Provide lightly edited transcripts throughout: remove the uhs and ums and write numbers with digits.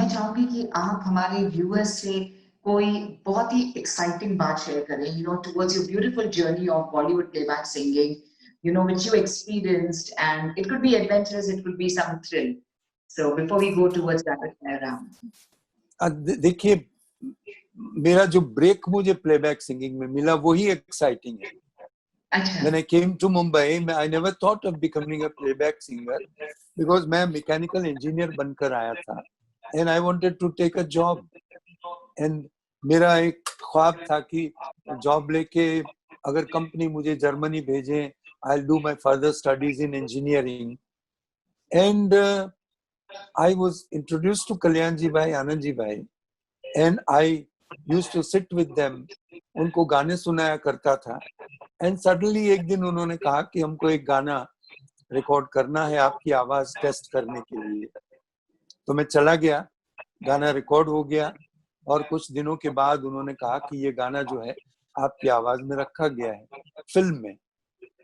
चाहूंगी कि आप हमारे व्यूअर्स से कोई बहुत ही एक्साइटिंग बात शेयर करें, towards your beautiful journey of Bollywood playback singing, which you experienced, and it could be adventurous, it could be some thrill. So before we go towards rapid fire round. देखिए, मेरा जो break मुझे playback singing में मिला वही exciting है. When I came to Mumbai, I never thought of becoming a playback singer because मैं mechanical engineer बनकर आया था and I wanted to take a job. And मेरा एक ख्वाब था कि जॉब लेके अगर कंपनी मुझे जर्मनी भेजे, I'll do my further studies in engineering. And I was introduced to Kalyan ji bhai, Anand ji bhai, and I used to sit with them. उनको गाने सुनाया करता था. And suddenly एक दिन उन्होंने कहा कि हमको एक गाना रिकॉर्ड करना है आपकी आवाज टेस्ट करने के लिए. तो मैं चला गया, गाना रिकॉर्ड हो गया और कुछ दिनों के बाद उन्होंने कहा कि ये गाना जो है आपकी आवाज में रखा गया है फिल्म में.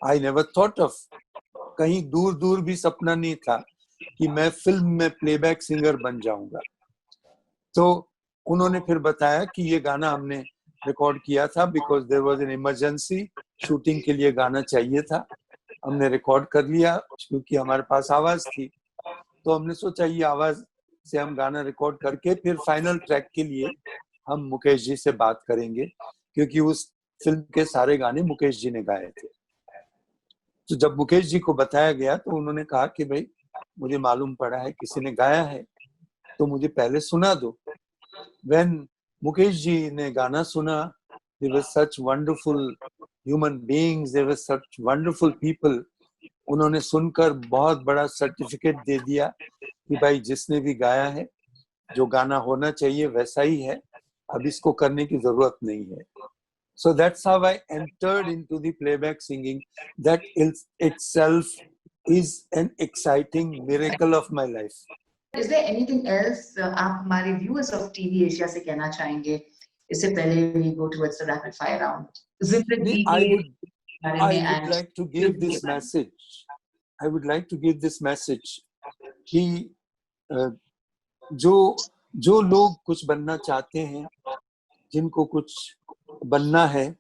आई नेवर थॉट ऑफ, कहीं दूर दूर भी सपना नहीं था कि मैं फिल्म में प्लेबैक सिंगर बन जाऊंगा. तो उन्होंने फिर बताया कि ये गाना हमने रिकॉर्ड किया था because there was an emergency, shooting के लिए गाना चाहिए था. हमने रिकॉर्ड कर लिया क्योंकि हमारे पास आवाज थी. तो हमने सोचा ये आवाज से हम गाना रिकॉर्ड करके फिर फाइनल ट्रैक के लिए हम मुकेश जी से बात करेंगे, क्योंकि उस फिल्म के सारे गाने मुकेश जी ने गाए थे. तो जब मुकेश जी को बताया गया तो उन्होंने कहा कि भाई मुझे मालूम पड़ा है किसी ने गाया है तो मुझे पहले सुना दो. When मुकेश जी ने गाना सुना, they were such wonderful human beings, they were such wonderful people. उन्होंने सुनकर बहुत बड़ा सर्टिफिकेट दे दिया कि भाई जिसने भी गाया है जो गाना होना चाहिए वैसा ही है, अब इसको करने की जरूरत नहीं है. So that's how I entered into the playback singing. That itself is an exciting miracle of my life. Is there anything else आप हमारे viewers of TV Asia से कहना चाहेंगे इससे पहले we go towards the rapid fire round? I would like to give this message. I would like to give this message कि जो लोग कुछ बनना चाहते हैं, जिनको कुछ बनना है,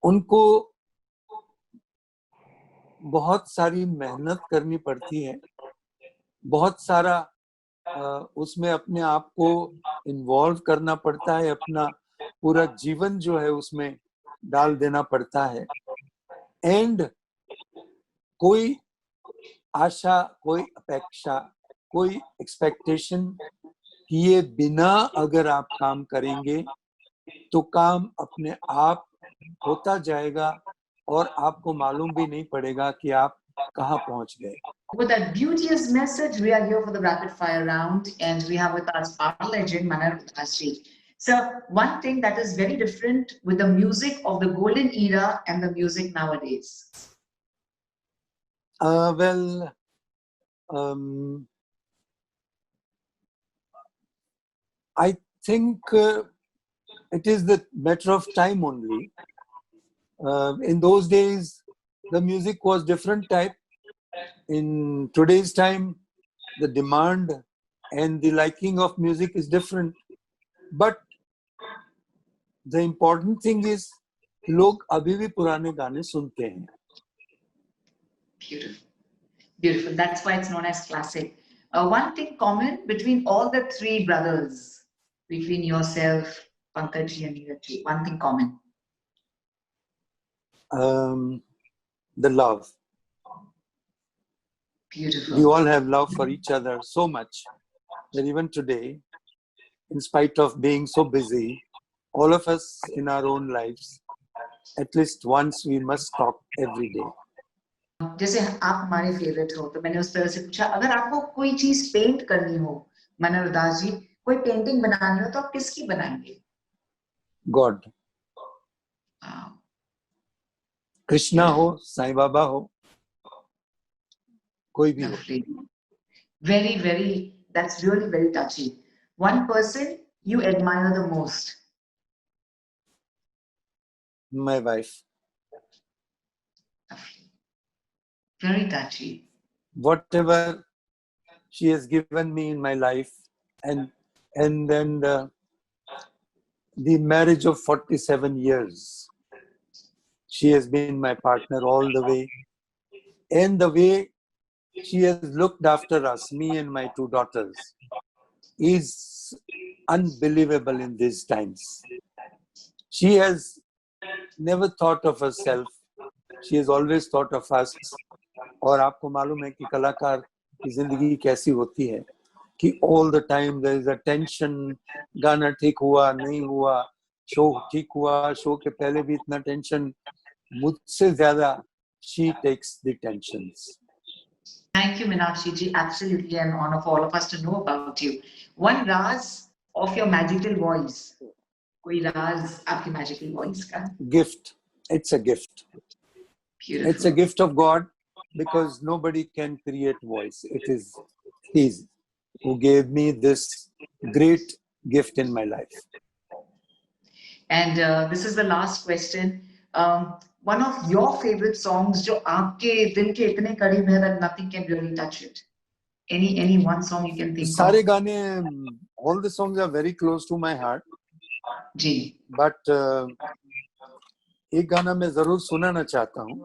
उनको बहुत सारी मेहनत करनी पड़ती है, बहुत सारा उसमें अपने आप को इन्वॉल्व करना पड़ता है, अपना पूरा जीवन जो है उसमें डाल देना पड़ता है. एंड कोई आशा, कोई अपेक्षा, कोई एक्सपेक्टेशन किए बिना अगर आप काम करेंगे तो काम अपने आप होता जाएगा और आपको मालूम भी नहीं पड़ेगा कि आप कहाँ पहुंच गए. With that beauteous message, we are here for the rapid fire round, and we have with us our legend Manar Udasi. So, one thing that is very different with the music of the golden era and the music nowadays. I think it is the matter of time only. In those days, the music was different type. In today's time, the demand and the liking of music is different. But the important thing is, लोग अभी भी पुराने गाने सुनते हैं. Beautiful, beautiful. That's why it's known as classic. One thing common between all the three brothers, between yourself, Pankaj ji and Neeraj ji, one thing common. The love. Beautiful. We all have love for each other so much that even today, in spite of being so busy, all of us in our own lives, at least once we must talk every day. जैसे आप हमारे favourite हो तो मैंने उस तरह से पूछा, अगर आपको कोई चीज पेंट करनी हो मनोहर दास जी, कोई पेंटिंग बनानी हो तो आप किसकी बनाएंगे? गॉड. कृष्णा हो, साईं बाबा हो, कोई भी हो. Very, very, that's really very touchy. One person you admire the most? My wife. Very touchy. Whatever she has given me in my life, and then the marriage of 47 years. She has been my partner all the way, and the way she has looked after us, me and my 2 daughters, is unbelievable in these times. She has never thought of herself. She has always thought of us. और आपको मालूम है कि कलाकार की जिंदगी कैसी होती है कि all the time there is a tension, गाना ठीक हुआ नहीं हुआ, शो ठीक हुआ, शो के पहले भी इतना टेंशन, मुझसे ज्यादा she takes the tensions. Thank you, Meenakshi ji. Absolutely an honor for all of us to know about you. One raz of your magical voice. कोई राज आपकी magical voice का? Gift. It's a gift. Beautiful. It's a gift of God because nobody can create voice. It is He who gave me this great gift in my life. And this is the last question. One of your favorite songs जो आपके दिल के इतने करीब है that nothing can really touch it. Any one song you can think सारे of? गाने, all the songs are very close to my heart. Ji. But एक गाना मैं जरूर सुनाना चाहता हूँ.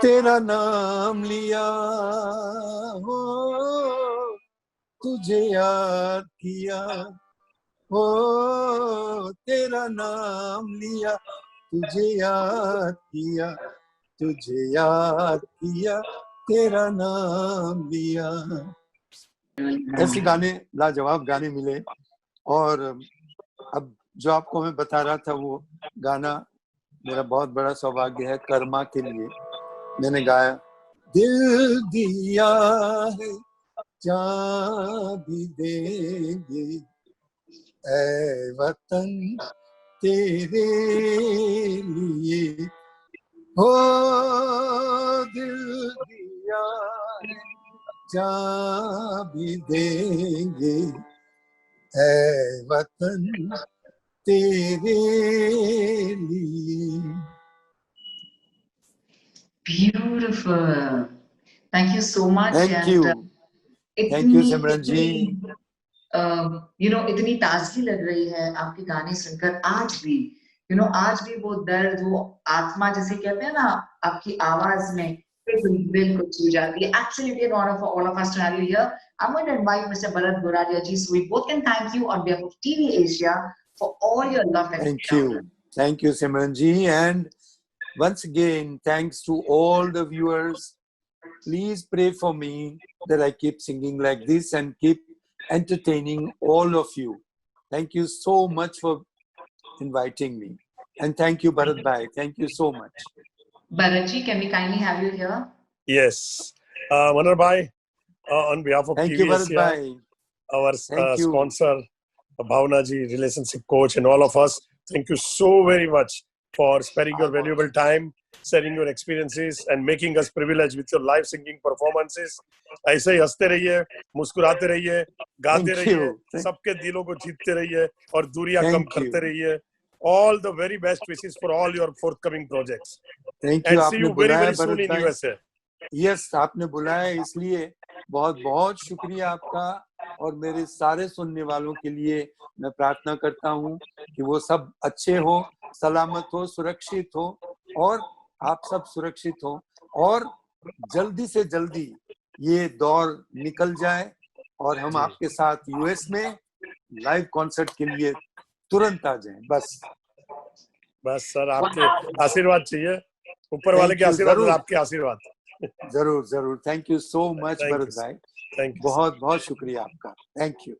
तेरा नाम लिया हो, तुझे याद किया हो, तेरा नाम लिया, तुझे याद किया, तुझे याद किया, तेरा नाम लिया. ऐसे गाने, लाजवाब गाने मिले. और अब जो आपको मैं बता रहा था वो गाना मेरा बहुत बड़ा सौभाग्य है. कर्मा के लिए मैंने गाया. दिल दिया है जान भी देंगे ऐ वतन तेरे लिए हो, दिल दिया है जान भी देंगे ऐ वतन तेरे लिए. Beautiful. Thank you so much. Thank you. Thank you, Simran ji. इतनी ताजगी लग रही है आपके गाने सुनकर. आज भी आज भी वो दर्द, वो आत्मा जिसे कहते हैं ना, आपकी आवाज में दिल को छू जाती है. Absolutely an honor for all of us to have you here. I'm going to invite Mr. Bharat Goradia ji so we both can thank you on behalf of TV Asia for all your love. Thank you, Simran ji. And once again, thanks to all the viewers. Please pray for me that I keep singing like this and keep entertaining all of you. Thank you so much for inviting me. And thank you, Bharat Bhai. Thank you so much. Bharat ji, can we kindly have you here? Yes. Manar Bhai, on behalf of TV Asia, our sponsor, Bhavna ji, relationship coach, and all of us, thank you so very much for sparing your valuable time, sharing your experiences, and making us privileged with your live singing performances. ऐसे ही हंसते रहिए, मुस्कुराते रहिए, गाते रहिए, सबके दिलों को जीतते रहिए और दूरियां कम करते रहिए. All the very best wishes for all your forthcoming projects. Thank you. And see you very, very soon in USA. Yes, आपने बुलाया इसलिए बहुत बहुत शुक्रिया आपका. और मेरे सारे सुनने वालों के लिए मैं प्रार्थना करता हूँ कि वो सब अच्छे हो, सलामत हो, सुरक्षित हो और आप सब सुरक्षित हो और जल्दी से जल्दी ये दौर निकल जाए और हम आपके साथ यूएस में लाइव कॉन्सर्ट के लिए तुरंत आ जाएं. बस सर, आपके आशीर्वाद चाहिए, ऊपर वाले के आशीर्वाद और आपके आशीर्वाद. जरूर जरूर. Thank you so much Bharat भाई. बहुत बहुत शुक्रिया आपका. Thank you.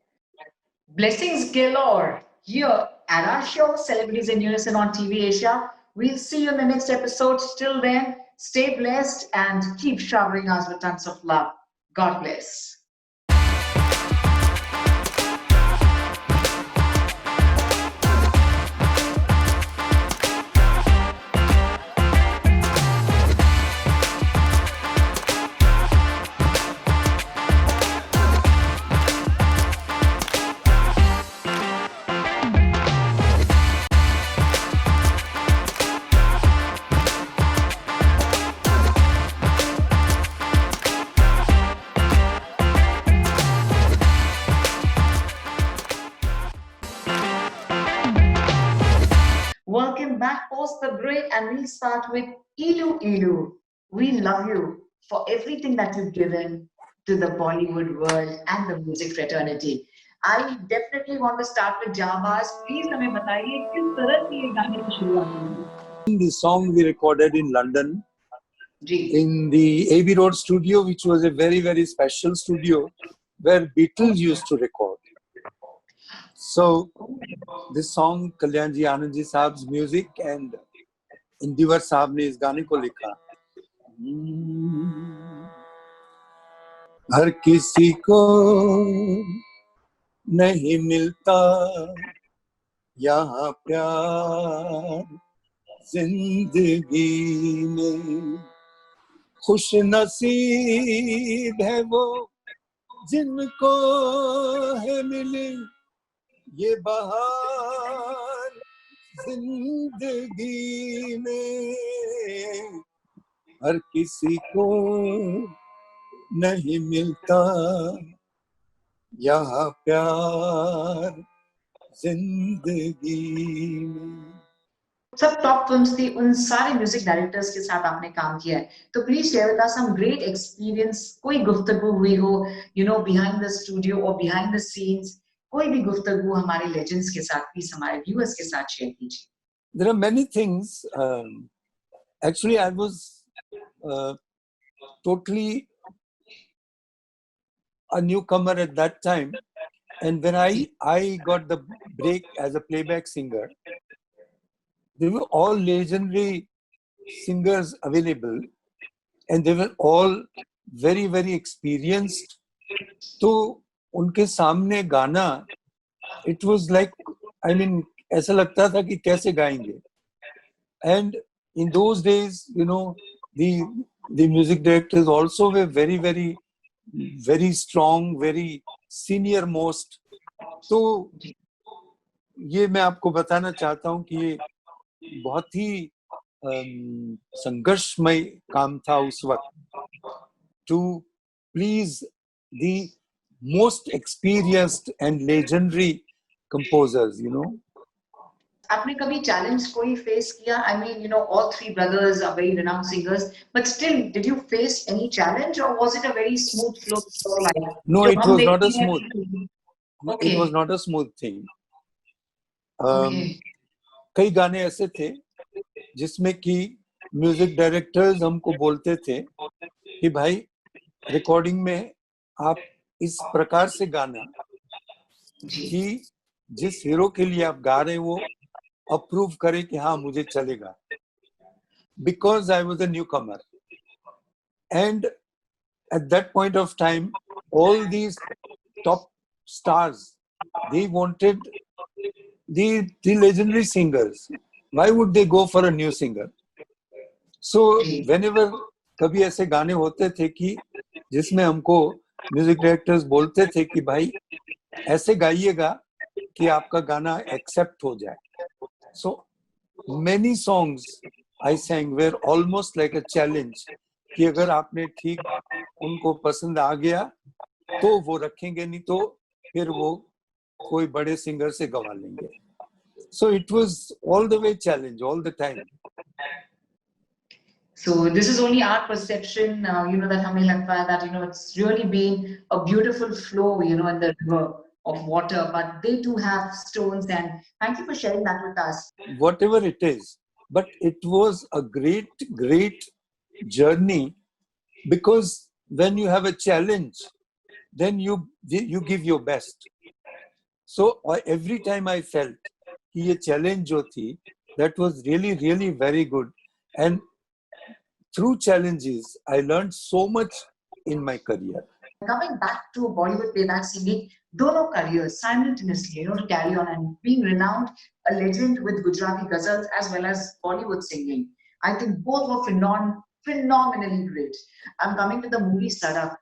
Blessings galore here at our show, Celebrities in Unison on TV Asia. We'll see you in the next episode. Till then, stay blessed and keep showering us with tons of love. God bless. the break and we'll start with Ilu Ilu. We love you for everything that you've given to the Bollywood world and the music fraternity. I definitely want to start with Jambaz. Please हमें बताइए किस तरह से ये गाने की शुरुआत हुई? The song we recorded in London, in the Abbey Road studio, which was a very, very special studio where Beatles used to record. So this song, Kalyan Ji Anand Ji Saab's music and Indivar Saab ने इस गाने को लिखा. हर किसी को नहीं मिलता यहाँ प्यार जिंदगी में, खुश नसीब है वो जिनको है मिली ये बहार जिंदगी में. हर किसी को नहीं मिलता यहाँ प्यार जिंदगी में. सब टॉप फिल्म्स थी, उन सारे म्यूजिक डायरेक्टर्स के साथ आपने काम किया है, तो please share with us some great experience. कोई गुफ्तगू हुई हो, you know, behind the studio और बिहाइंड द सीन्स, कोई भी गुफ्तगू हमारे लेजेंड्स के साथ, प्लीज हमारे व्यूअर्स के साथ शेयर कीजिए. There are many things. Actually, I was totally a newcomer at that time, and when I got the break as a playback singer, there were all legendary singers available, and they were all very, very experienced. तो उनके सामने गाना, it was like, I mean, ऐसा लगता था कि कैसे गाएंगे. And in those days, you know, the music directors also were very, very, very strong, very senior most. तो ये मैं आपको बताना चाहता हूँ कि ये बहुत ही संघर्षमय काम था उस वक्त, to please the most experienced and legendary composers, you know. आपने कभी चैलेंज कोई फेस किया? I mean, you know, all three brothers are very renowned singers, but still, did you face any challenge, or was it a very smooth flow? No, it was not a smooth. Okay. It was not a smooth thing. Okay. कई गाने ऐसे थे जिसमें कि music directors हमको बोलते थे कि भाई रिकॉर्डिंग में आप इस प्रकार से गाना कि जिस हीरो के लिए आप गा रहे हैं वो अप्रूव करे कि हाँ मुझे चलेगा. Because I was a newcomer, and at that point of time, all these top stars, they wanted the legendary singers. Why would they go for a new singer? So whenever कभी ऐसे गाने होते थे कि जिसमें हमको म्यूजिक डायरेक्टर्स बोलते थे कि भाई ऐसे गाइएगा कि आपका गाना एक्सेप्ट हो जाए. So many songs I sang were almost like a challenge कि अगर आपने ठीक उनको पसंद आ गया तो वो रखेंगे, नहीं तो फिर वो कोई बड़े सिंगर से गवा लेंगे. So it was all the way challenge all the time. So this is only our perception, you know, that हमें लगता है that, you know, it's really been a beautiful flow, you know, in the river of water, but they too have stones, and thank you for sharing that with us. Whatever it is, but it was a great, great journey, because when you have a challenge, then you give your best. So every time I felt कि ये challenge जो थी, that was really, really very good, and through challenges, I learned so much in my career. Coming back to Bollywood playback singing, dono careers simultaneously, you know, to carry on and being renowned, a legend with Gujarati ghazals as well as Bollywood singing. I think both were phenomenally great. I'm coming to the movie Sadak.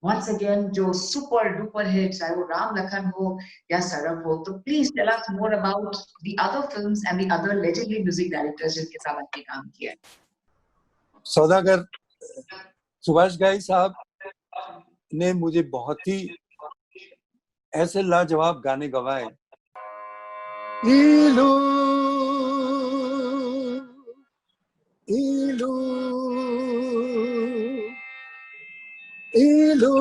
Once again, jo super duper hit, चाहे वो Ram Lakhan हो या सड़क हो, तो please tell us more about the other films and the other legendary music directors जिनके साथ आपने काम किया. सौदागर सुभाष घाई साहब ने मुझे बहुत ही ऐसे लाजवाब गाने गवाए. इलू Ilu, Ilu,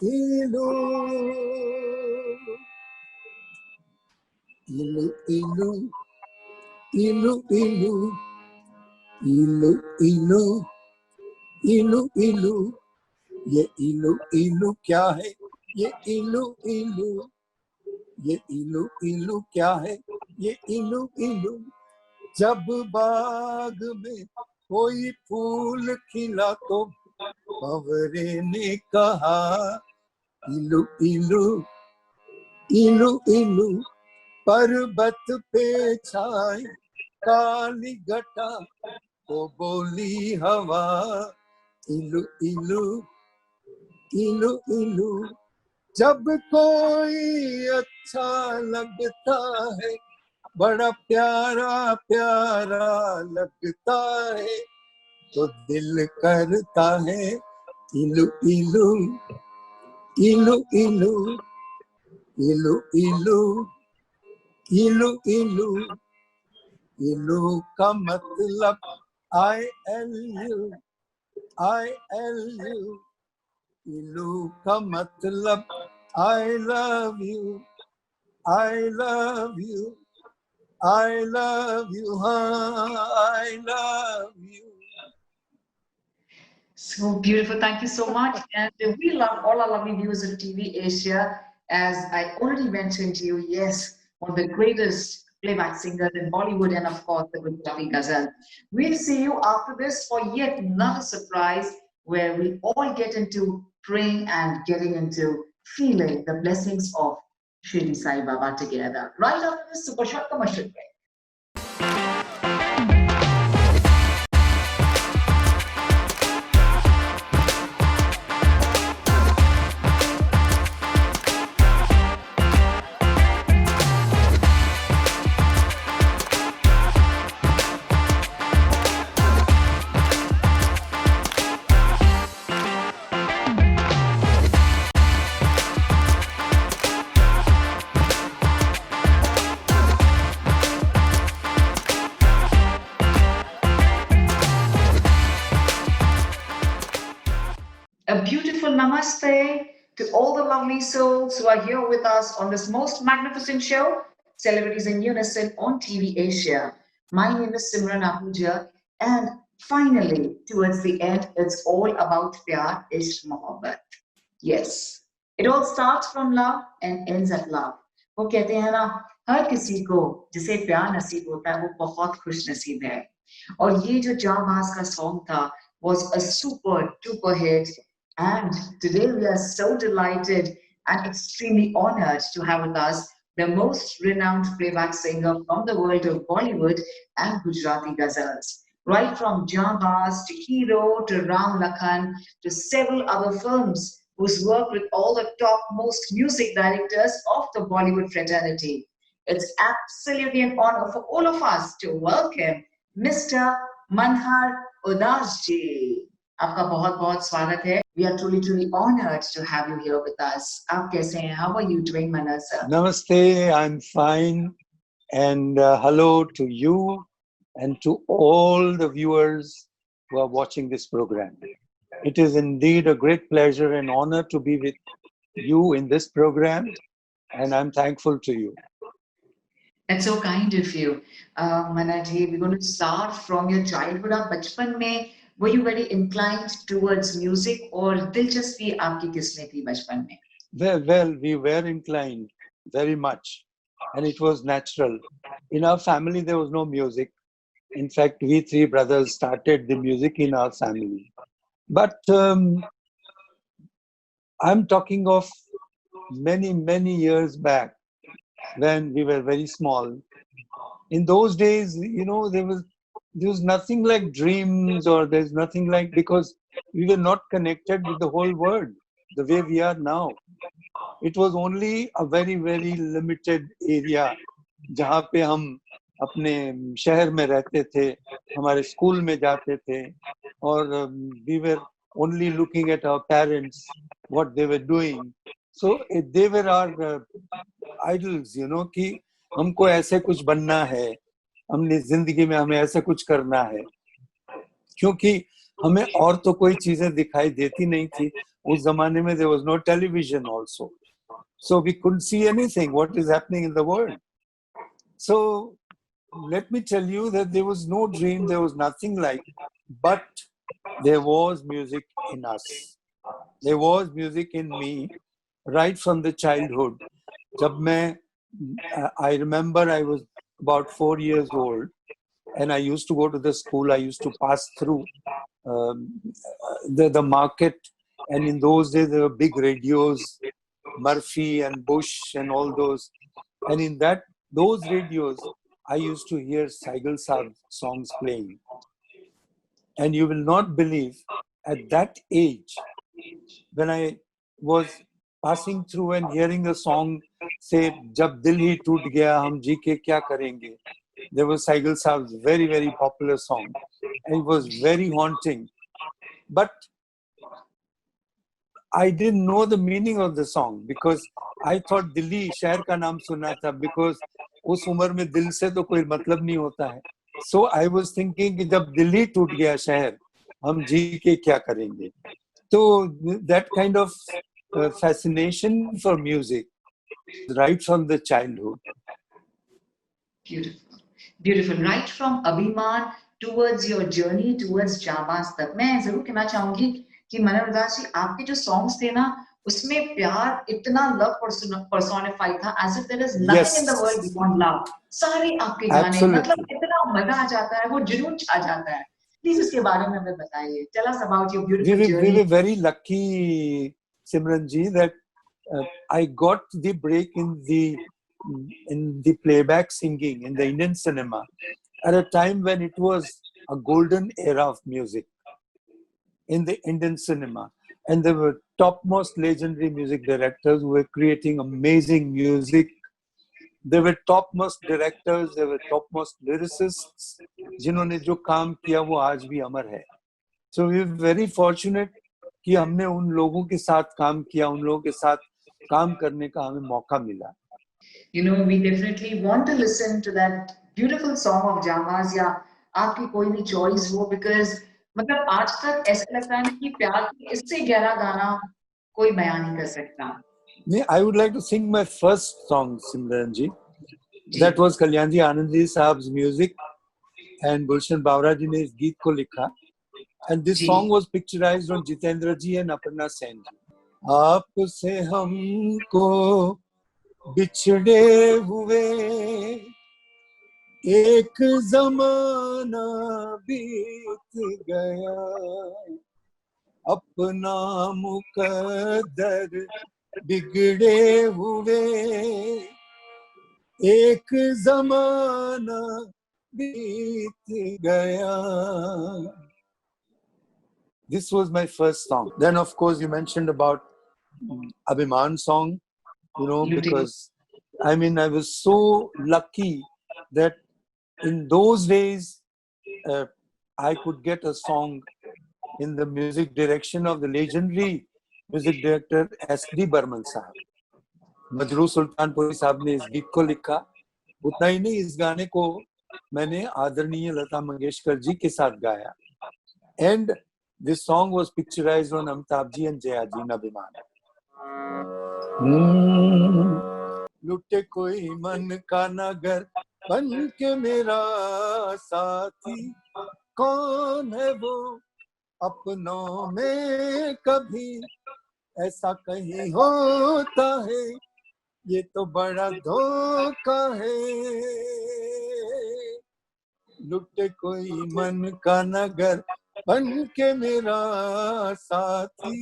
Ilu, Ilu, Ilu, Ilu, Ilu, Ilu, Ilu, Ilu, Ilu, ये इलू इलू क्या है? ये इलू इलू, ये इलू इलू क्या है? ये इलू इलू, जब बाग में कोई फूल खिला तो भंवरे ने कहा इलू इलू, इलू इलू, पर्वत पे छाई काली घटा तो बोली हवा इलू इलू, इलू इलू, जब कोई अच्छा लगता है, बड़ा प्यारा प्यारा लगता है, तो दिल करता है इलू इलू, इलू इलू, इलू इलू, इलू इलू, इलू का मतलब ILU, ILU, इलू का मतलब I love you, I love you, I love you, I love you. So beautiful. Thank you so much. And we love all our lovely viewers of TV Asia. As I already mentioned to you, yes, one of the greatest playback singers in Bollywood, and of course, the Gujarati Ghazal. We'll see you after this for yet another surprise where we all get into praying and getting into feeling the blessings of Shirdi Sai Baba together. Right after this super short commercial break. A beautiful namaste to all the lovely souls who are here with us on this most magnificent show, Celebrities in Unison on TV Asia. My name is Simran Ahuja, and finally, towards the end, it's all about Pyar Ishq Mohabbat. Yes, it all starts from love and ends at love. वो कहते हैं ना, हर किसी को जिसे प्यार नसीब होता है वो बहुत खुश नसीब है. और ये जो जाबाज का सॉन्ग था was a super duper hit. And today we are so delighted and extremely honored to have with us the most renowned playback singer from the world of Bollywood and Gujarati ghazals. Right from Jambaz to Hero to Ram Lakhan to several other films who's worked with all the top-most music directors of the Bollywood fraternity. It's absolutely an honor for all of us to welcome Mr. Manhar Udas ji. आपका बहुत-बहुत स्वागत है. We are truly honored to have you here with us. आप कैसे हैं? How are you doing, Manhar sir? Namaste, I'm fine. And hello to you and to all the viewers who are watching this program. It is indeed a great pleasure and honor to be with you in this program, and I'm thankful to you. That's so kind of you. Manhar ji, we're going to start from your childhood. आप बचपन में were you very inclined towards music or दिलचस्पी आपकी किसमें थी बचपन में? Well, we were inclined very much, and it was natural. In our family, there was no music. In fact, we three brothers started the music in our family. But I'm talking of many years back when we were very small. In those days, you know, there was nothing like dreams, or there's nothing like, because we were not connected with the whole world the way we are now. It was only a very limited area जहाँ पे हम अपने शहर में रहते थे, हमारे school में जाते थे, और we were only looking at our parents, what they were doing. So they were our idols, you know, कि हमको ऐसे कुछ बनना है. हमने जिंदगी में हमें ऐसा कुछ करना है, क्योंकि हमें और तो कोई चीजें दिखाई देती नहीं थी उस जमाने में. there was no television also, so we couldn't see anything what is happening in the world. So let me tell you that there was no dream, there was nothing like, but there was music in us. There was music in me right from the childhood. I remember I was about 4 years old and I used to go to the school. I used to pass through the market, and in those days there were big radios, Murphy and Bush and all those. And in those radios, I used to hear Saigal Saab songs playing. And you will not believe, at that age, when I was passing through and hearing a song, say, Jab Dil Hi Toot Gaya, Hum Ji Ke Kya Karenge. There was Saigal Saab's very, very popular song. And it was very haunting. But I didn't know the meaning of the song because I thought Delhi शहर का नाम सुना था, because उस उम्र में दिल से तो कोई मतलब नहीं होता है. So I was thinking कि जब दिल्ली टूट गया शहर, हम जी के क्या करेंगे. So that kind of fascination for music right from the childhood. Beautiful, beautiful. Right from Abhiman towards your journey towards Jabaaz तक. मैं जरूर कहना चाहूंगी कि मनोहर उदास जी, आपके जो songs थे ना, उसमें प्यार इतना love personified था, as if there is nothing in the world beyond love. सारे आपके गाने, मतलब इतना मजा आ जाता है, वो जुनून छा जाता है. Please उसके बारे में हमें बताइए. Tell us about your beautiful journey. We were very lucky, Simran ji, that I got the break in the playback singing in the Indian cinema at a time when it was a golden era of music in the Indian cinema. And there were topmost legendary music directors who were creating amazing music. There were topmost directors, there were topmost lyricists, जिन्होंने जो काम किया वो आज भी अमर है. So we were very fortunate कि हमने उन लोगों के साथ काम किया, उन लोगों के साथ काम करने का हमें मौका मिला. You know, we definitely want to listen to that beautiful song of Jabaaz या आपकी कोई भी choice हो, because मतलब आज तक ऐसा लगता है कि प्यार इससे गहरा गाना कोई बयान नहीं कर सकता. I would like to sing my first song, Simran ji. That was Kalyan ji Anand ji Saab's music, and Gulshan Bawra ji ने इस गीत को लिखा. And this song was picturized on Jitendra ji and Aparna Sen ji. आपसे हमको बिछड़े हुए एक ज़माना बीत गया, अपना मुकद्दर बिगड़े हुए एक ज़माना बीत गया. This was my first song. Then, of course, you mentioned about Abhiman song, you know, because I mean, I was so lucky that in those days I could get a song in the music direction of the legendary music director S.D. Burman साहब. मजरू सुल्तानपुरी साहब ने इस गीत को लिखा. उतना ही नहीं, इस गाने को मैंने आदरणीय लता मंगेशकर जी के साथ गाया. And this song was picturized on Amitabh ji and Jaya ji in Abhiman. लुटे कोई मन का नगर बन के मेरा साथी, कौन है वो अपनों में कभी ऐसा कहीं होता है, ये तो बड़ा धोखा है. लुटे कोई मन का नगर बन के मेरा साथी.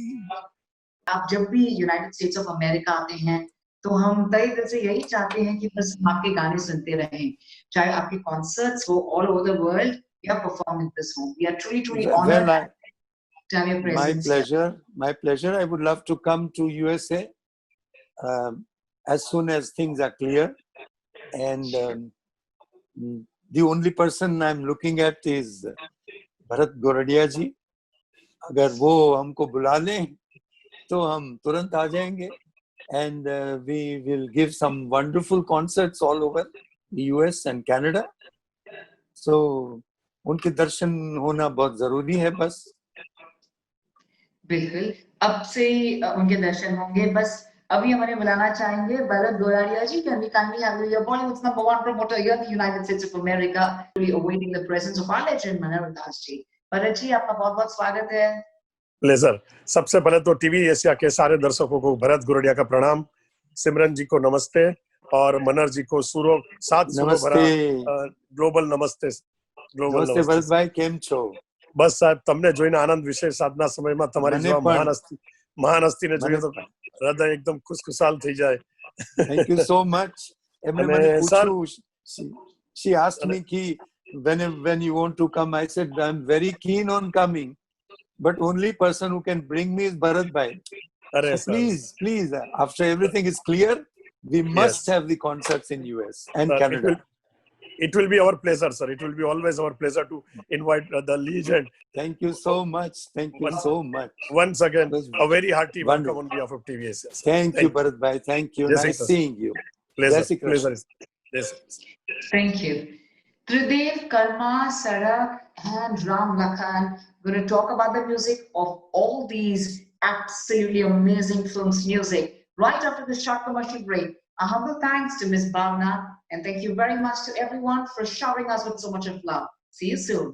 आप जब भी यूनाइटेड स्टेट्स ऑफ अमेरिका आते हैं तो हम तय दिल से यही चाहते हैं कि बस आपके गाने सुनते रहें, चाहे आपके कॉन्सर्ट्स हो all over the world या performances हो. We are truly honored to have your presence. My pleasure. I would love to come to USA as soon as things are clear. And the only person I'm looking at is Bharat Goradia ji. अगर वो हमको बुला लें तो हम तुरंत आ जाएंगे. And we will give some wonderful concerts all over the US and Canada. So उनके दर्शन होना बहुत जरूरी है बस. बिल्कुल, अब से उनके दर्शन होंगे. बस अभी हमारे बुलाना चाहेंगे भरत गोराडिया जी. Can we kindly have you? You're Bollywood's #1 promoter here in the United States of America, really awaiting the presence of our legend Manoj Das ji. Bharat ji, आपका बहुत-बहुत स्वागत है. प्लेजर. सबसे पहले तो टीवी एशिया के सारे दर्शकों को भरत गोराडिया का प्रणाम, सिमरन जी को नमस्ते और मनर जी को सात सुरों भरा ग्लोबल नमस्ते. નમસ્તે ભરતભાઈ, કેમ છો? બસ સાહેબ, તમને જોઈને આનંદ. વિશેષ સાધના સમયમાં તમારી જેવા મહાન હસ્તીને જોઈએ તો હૃદય એકદમ ખુશખુશાલ થઈ જાય. Thank you so much. એમણે મને પૂછ્યું, she asked me ki when you want to come, I said I'm very keen on coming, but only person who can bring me is Bharat bhai. So please, after everything is clear, we must have the concerts in US and Canada. It will be our pleasure, sir. It will be always our pleasure to invite the legend. Thank you so much. Thank you so much. Once again, a very hearty welcome on behalf of TVS. Thank you, Bharat bhai. Thank you. Nice seeing you. Pleasure. Thank you. Tridev, Karma, Sarak, and Ram Lakhan. We're going to talk about the music of all these absolutely amazing films' music right after this short commercial break. A humble thanks to Ms. Bhavna, and thank you very much to everyone for showering us with so much of love. See you soon.